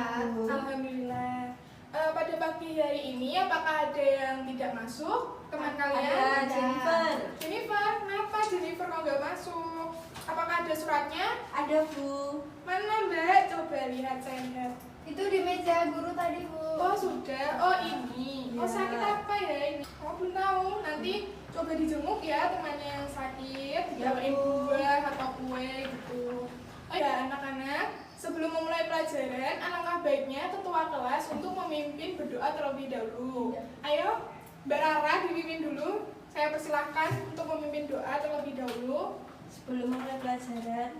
sehat. Alhamdulillah. Pada pagi hari ini apakah ada yang tidak masuk? Teman kalian? Ada Jennifer. Jennifer, kenapa Jennifer kok nggak masuk? Apakah ada suratnya? Ada Bu. Mana Mbak? Coba lihat, saya lihat. Itu di meja guru tadi Bu. Oh sudah, oh ini. Oh Ya. sakit apa ya ini? Oh belum tahu. Nanti coba dijenguk ya temannya yang sakit, dibawain buah atau kue gitu. Oh ya anak-anak, sebelum memulai pelajaran, alangkah baiknya ketua kelas untuk memimpin berdoa terlebih dahulu. Ayo, Mbak Rara dipimpin dulu. Saya persilahkan untuk memimpin doa terlebih dahulu. Sebelum mulai pelajaran,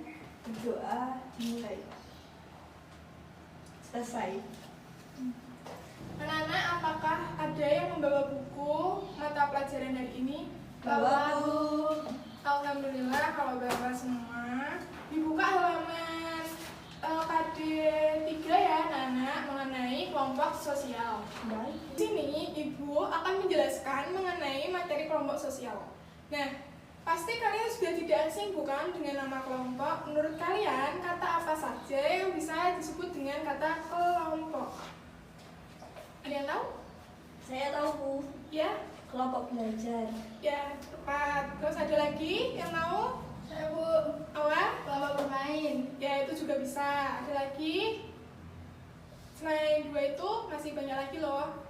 berdoa dimulai. Selesai. Anak-anak, apakah ada yang membawa buku mata pelajaran hari ini? Bawa Bu. Alhamdulillah kalau bawa semua. Dibuka halaman KD 3 ya anak-anak, mengenai kelompok sosial. Baik. Di sini Ibu akan menjelaskan mengenai materi kelompok sosial. Nah, pasti kalian sudah tidak asing bukan dengan nama kelompok? Menurut kalian, kata apa saja yang bisa disebut dengan kata kelompok? Ada yang tahu? Saya tahu Bu. Ya? Kelompok belajar. Ya, tepat. Terus ada lagi yang tahu? Saya Bu. Apa? Kelompok bermain. Ya, itu juga bisa. Ada lagi? Selain dua itu, masih banyak lagi loh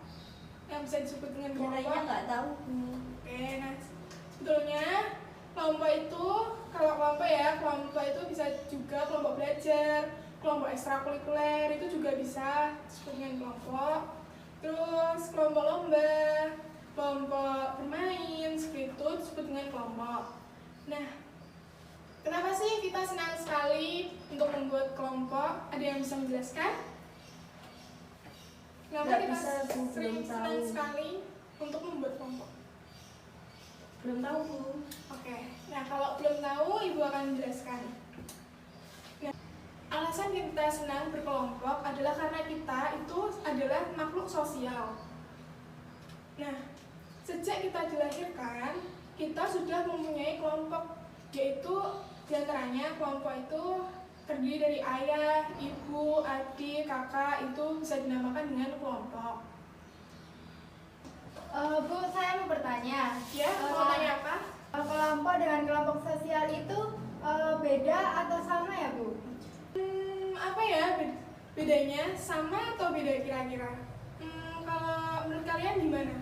yang bisa disebut dengan Yang kelompok. lainnya nggak tahu Bu. Oke, nah sebetulnya kelompok itu, kalau kelompok ya, kelompok itu bisa juga kelompok belajar, kelompok ekstrakurikuler itu juga bisa disebut dengan kelompok. Terus kelompok lomba, kelompok bermain, seperti itu disebut dengan kelompok. Nah, kenapa sih kita senang sekali untuk membuat kelompok? Ada yang bisa menjelaskan? Kenapa Nggak kita bisa, Bu. Belum senang tahu. sekali untuk membuat kelompok? Belum tahu Bu. Oke, nah kalau belum tahu, Ibu akan menjelaskan. Nah, alasan kita senang berkelompok adalah karena kita itu adalah makhluk sosial. Nah, sejak kita dilahirkan, kita sudah mempunyai kelompok, yaitu diantaranya kelompok itu terdiri dari ayah, ibu, adik, kakak, itu bisa dinamakan dengan kelompok. Bu, saya mau bertanya. Ya, mau tanya apa? Kelompok dengan kelompok sosial itu beda atau sama ya Bu? Apa ya bedanya? Sama atau beda kira-kira? Kalau menurut kalian gimana?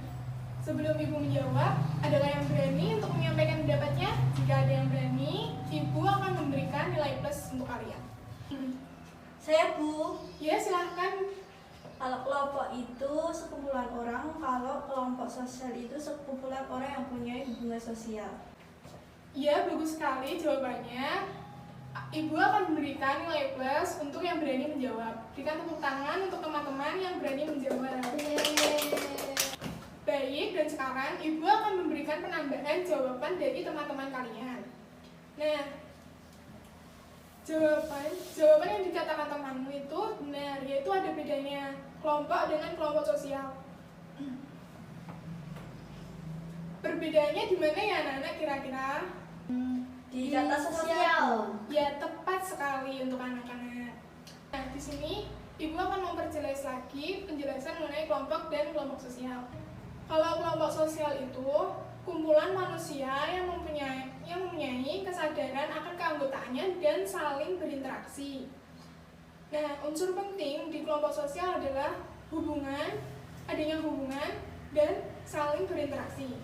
Sebelum Ibu menjawab, adakah yang berani untuk menyampaikan pendapatnya? Jika ada yang berani, Ibu akan memberikan nilai plus untuk kalian. Saya Bu. Ya, silahkan. Kalau kelompok itu sekumpulan orang, kalau kelompok sosial itu sekumpulan orang yang punya hubungan sosial. Ya, bagus sekali jawabannya. Ibu akan memberikan nilai plus untuk yang berani menjawab. Berikan tepuk tangan untuk teman-teman yang berani menjawab. Baik, dan sekarang Ibu akan memberikan penambahan jawaban dari teman-teman kalian. Nah, jawaban yang dikatakan temanmu itu benar, yaitu ada bedanya kelompok dengan kelompok sosial. Perbedaannya di mana ya anak-anak kira-kira? Di data sosial. Ya, tepat sekali untuk anak-anak. Nah, di sini Ibu akan memperjelas lagi penjelasan mengenai kelompok dan kelompok sosial. Kalau kelompok sosial itu kumpulan manusia yang mempunyai kesadaran akan keanggotaannya dan saling berinteraksi. Nah, unsur penting di kelompok sosial adalah adanya hubungan dan saling berinteraksi.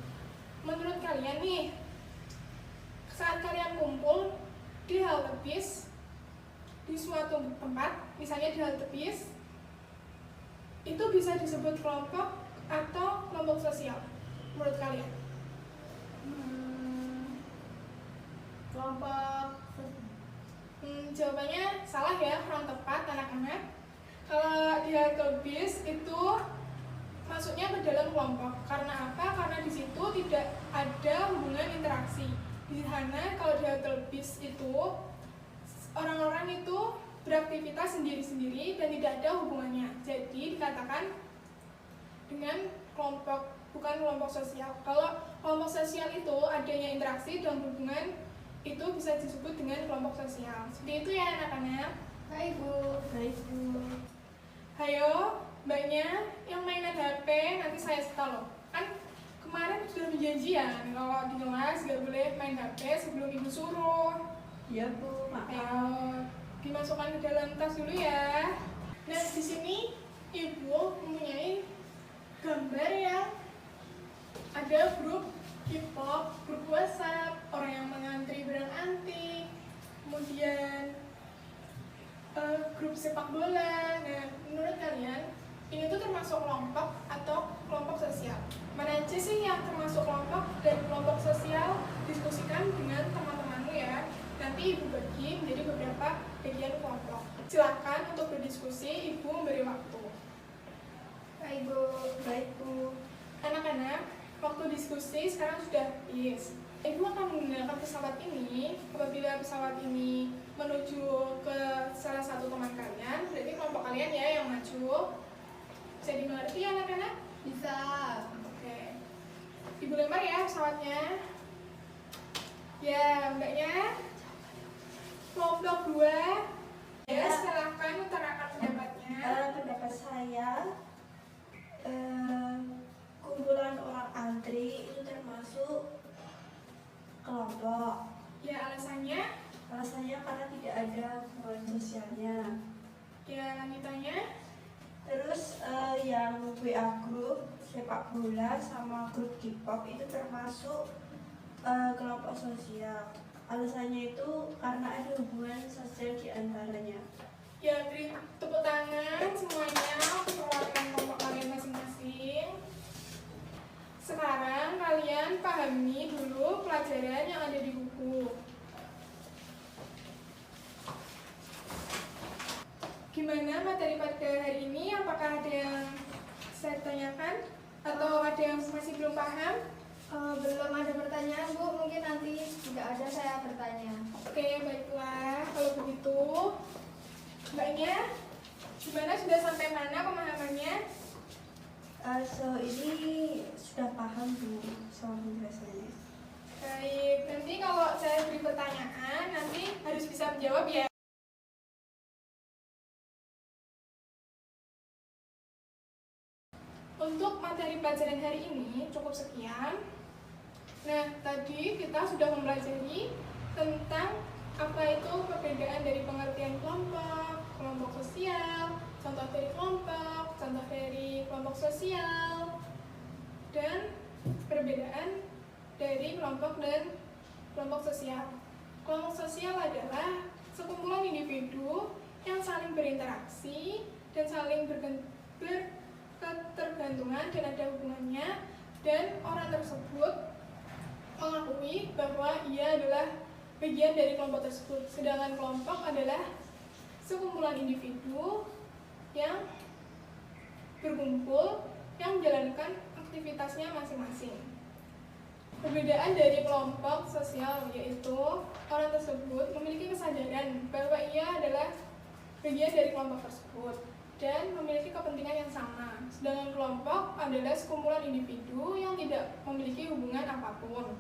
Menurut kalian nih, saat kalian kumpul di halte bis, di suatu tempat, misalnya di halte bis, itu bisa disebut kelompok atau kelompok sosial menurut kalian? Kelompok Jawabannya salah ya, kurang tepat anak-anak. Kalau di halte bis itu masuknya ke dalam kelompok. Karena apa? Karena di situ tidak ada hubungan interaksi. Di sana kalau di halte bis itu orang-orang itu beraktivitas sendiri-sendiri dan tidak ada hubungannya. Jadi dikatakan dengan kelompok, bukan kelompok sosial. Kalau kelompok sosial itu adanya interaksi dan hubungan, itu bisa disebut dengan kelompok sosial. Seperti itu ya anak-anak. Baik Bu. Baik Bu. Hayo, mbaknya yang mainan HP nanti saya setel loh. Kan kemarin sudah perjanjian kalau di kelas gak boleh main HP sebelum ibu suruh. Iya Bu, maaf. Ayo, dimasukkan ke dalam tas dulu ya. Nah, di sini ibu mempunyai gambar yang ada grup K-pop, grup WhatsApp, orang yang mengantri barang antik, kemudian grup sepak bola. Nah, menurut kalian ini tuh termasuk kelompok atau kelompok sosial? Mana aja sih yang termasuk kelompok dan kelompok sosial? Diskusikan dengan teman-temanmu ya. Nanti ibu bagi menjadi beberapa bagian kelompok. Silakan untuk berdiskusi, ibu memberi waktu. Baik Bu. Baik Bu. Anak-anak, waktu diskusi sekarang sudah habis. Ibu akan menggunakan pesawat ini. Apabila pesawat ini menuju ke salah satu teman kalian, berarti kelompok kalian ya yang maju. Bisa dimengerti ya anak-anak? Bisa. Oke. Ibu lempar ya pesawatnya. Ya, mbaknya. Kelompok 2. Ya, silahkan utarakan pendapatnya. Pendapat saya, kumpulan orang antri itu termasuk kelompok. Ya, alasannya? Alasannya karena tidak ada hubungan sosialnya. Ya, lanjutannya? Terus yang WA group sepak bola sama grup K-pop itu termasuk kelompok sosial. Alasannya itu karena ada hubungan sosial di antaranya. Ya, beri tepuk tangan semuanya untuk perwakilan kelompok kalian masing-masing. Sekarang kalian pahami dulu pelajaran yang ada di buku. Gimana materi pada hari ini? Apakah ada yang saya tanyakan? Atau ada yang masih belum paham? Belum ada pertanyaan Bu, mungkin nanti jika ada saya bertanya. Oke, baiklah. Kalau begitu, mbaknya, gimana sudah sampai mana pemahamannya? Ini sudah paham Bu soal penjelasannya. Baik, nanti kalau saya beri pertanyaan, nanti harus bisa menjawab ya. Untuk materi pelajaran hari ini cukup sekian. Nah, tadi kita sudah mempelajari tentang apa itu perbedaan dari pengertian kelompok, kelompok sosial, contoh dari kelompok sosial, dan perbedaan dari kelompok dan kelompok sosial. Kelompok sosial adalah sekumpulan individu yang saling berinteraksi dan saling berketergantungan dan ada hubungannya, dan orang tersebut mengakui bahwa ia adalah bagian dari kelompok tersebut. Sedangkan kelompok adalah sekumpulan individu yang berkumpul yang menjalankan aktivitasnya masing-masing. Perbedaan dari kelompok sosial yaitu orang tersebut memiliki kesadaran bahwa ia adalah bagian dari kelompok tersebut dan memiliki kepentingan yang sama. Sedangkan kelompok adalah sekumpulan individu yang tidak memiliki hubungan apapun.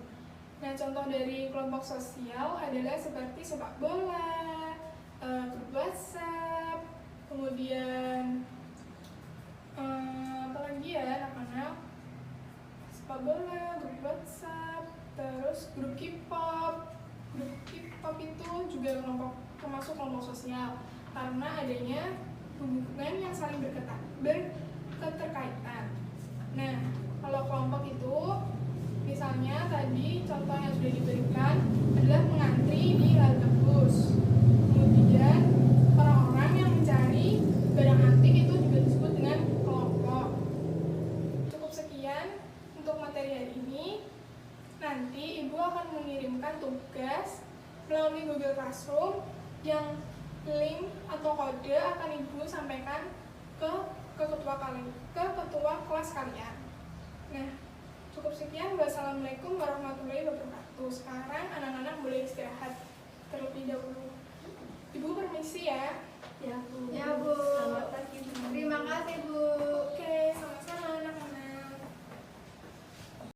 Nah, contoh dari kelompok sosial adalah seperti sepak bola, grup WhatsApp, kemudian apa lagi ya anak-anak? Sepak bola, grup WhatsApp, terus grup K-pop. Grup K-pop itu juga termasuk kelompok sosial karena adanya hubungan yang saling berketerkaitan. Nah, kalau kelompok itu misalnya tadi contoh yang sudah diberikan adalah mengantri di halte bus. Kemudian orang-orang yang mencari barang antik itu juga disebut dengan kelompok. Cukup sekian untuk materi hari ini. Nanti Ibu akan mengirimkan tugas melalui Google Classroom yang link atau kode akan Ibu sampaikan ke ketua kelas kalian. Nah, cukup sekian. Wassalamualaikum warahmatullahi wabarakatuh. Sekarang anak-anak boleh istirahat terlebih dahulu. Ibu permisi ya. Ya Bu. Ya Bu. Selamat pagi Bu. Terima